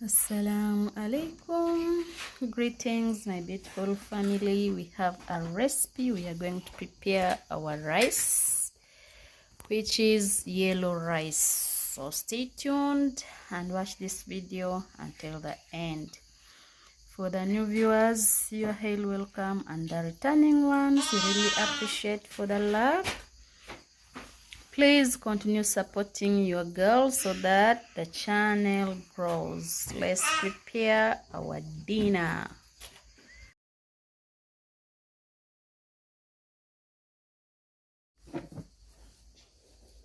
Assalamu alaikum. Greetings, my beautiful family. We have a recipe. We are going to prepare our rice, which is yellow rice. So stay tuned and watch this video until the end. For the new viewers, you are hail welcome, and the returning ones, we really appreciate for the love. Please continue supporting your girl so that the channel grows. Let's prepare our dinner.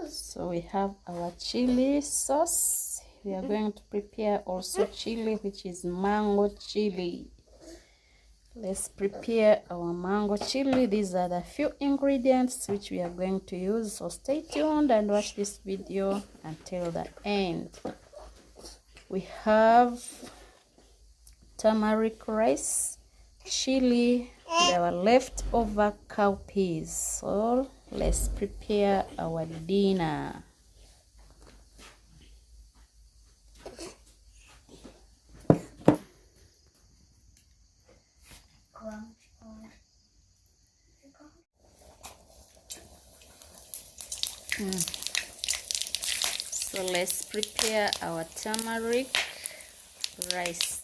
So we have our chili sauce. We are going to prepare also chili, which is mango chili. Let's prepare our mango chili. These are the few ingredients which we are going to use. So stay tuned and watch this video until the end. We have turmeric rice, chili, our leftover cowpeas. So let's prepare our dinner. So let's prepare our turmeric rice.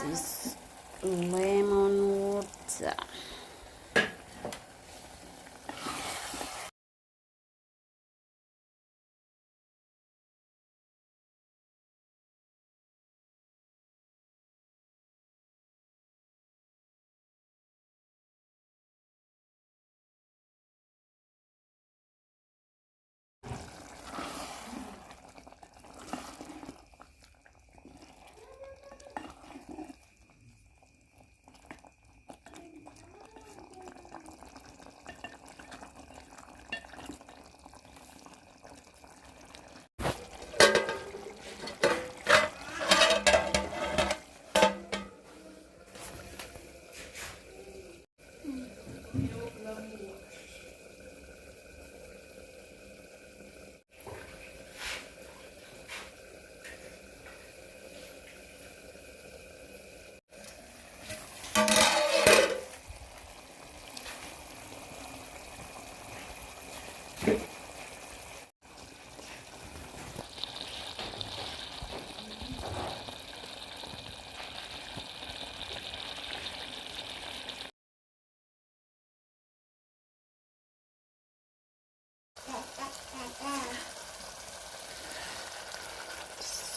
This lemon water.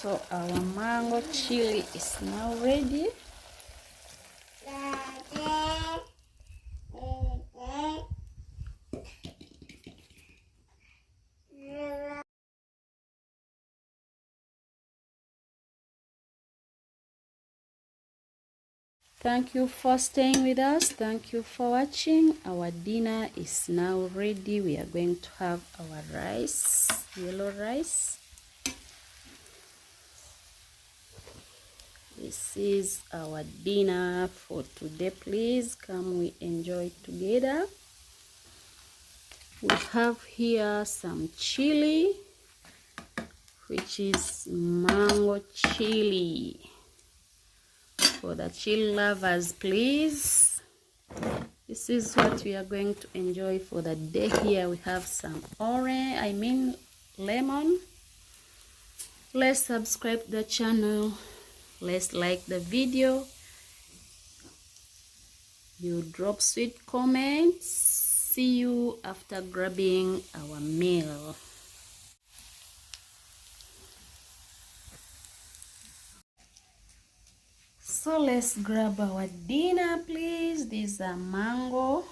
So our mango chili is now ready. Thank you for staying with us. Thank you for watching. Our dinner is now ready. We are going to have our rice, yellow rice. This is our dinner for today. Please come, we enjoy together. We have here some chili, which is mango chili. For the chill lovers, please, this is what we are going to enjoy for the day. Here we have some lemon. Let's subscribe to the channel. Let's like the video. You drop sweet comments. See you after grabbing our meal. So let's grab our dinner, please. These are mango.